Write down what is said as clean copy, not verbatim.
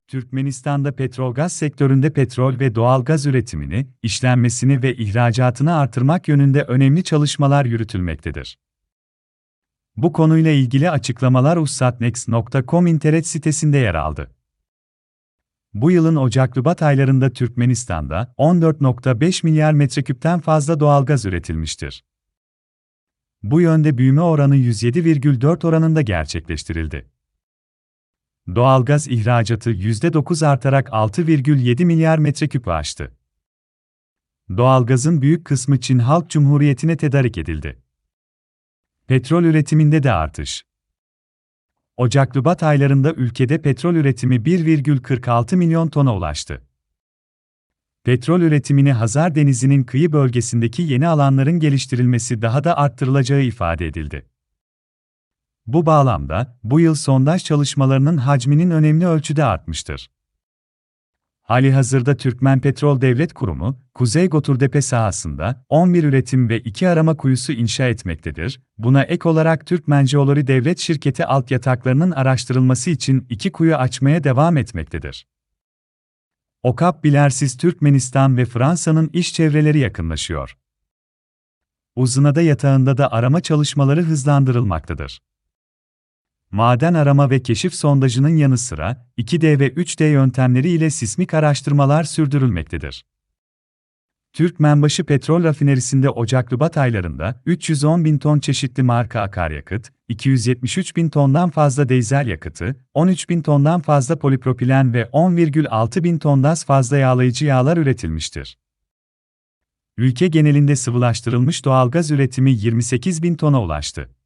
Türkmenistan'da petrolgaz sektöründe petrol ve doğalgaz üretimini, işlenmesini ve ihracatını artırmak yönünde önemli çalışmalar yürütülmektedir. Bu konuyla ilgili açıklamalar ussatnext.com internet sitesinde yer aldı. Bu yılın Ocak-Şubat aylarında Türkmenistan'da 14,5 milyar metreküpten fazla doğalgaz üretilmiştir. Bu yönde büyüme oranı 107,4 oranında gerçekleştirildi. Doğalgaz ihracatı %9 artarak 6,7 milyar metreküpü aştı. Doğalgazın büyük kısmı Çin Halk Cumhuriyeti'ne tedarik edildi. Petrol üretiminde de artış. Ocak-Şubat aylarında ülkede petrol üretimi 1,46 milyon tona ulaştı. Petrol üretimini Hazar Denizi'nin kıyı bölgesindeki yeni alanların geliştirilmesi daha da arttırılacağı ifade edildi. Bu bağlamda, bu yıl sondaj çalışmalarının hacminin önemli ölçüde artmıştır. Halihazırda Türkmen Petrol Devlet Kurumu, Kuzey Goturtepe sahasında 11 üretim ve 2 arama kuyusu inşa etmektedir. Buna ek olarak Türkmenceolori Devlet Şirketi alt yataklarının araştırılması için 2 kuyu açmaya devam etmektedir. OKAP Bilersiz Türkmenistan ve Fransa'nın iş çevreleri yakınlaşıyor. Uzunada yatağında da arama çalışmaları hızlandırılmaktadır. Maden arama ve keşif sondajının yanı sıra 2D ve 3D yöntemleri ile sismik araştırmalar sürdürülmektedir. Türkmenbaşı Petrol Rafinerisi'nde Ocak-Şubat aylarında 310 bin ton çeşitli marka akaryakıt, 273 bin tondan fazla dizel yakıtı, 13 bin tondan fazla polipropilen ve 10,6 bin tondan fazla yağlayıcı yağlar üretilmiştir. Ülke genelinde sıvılaştırılmış doğalgaz üretimi 28 bin tona ulaştı.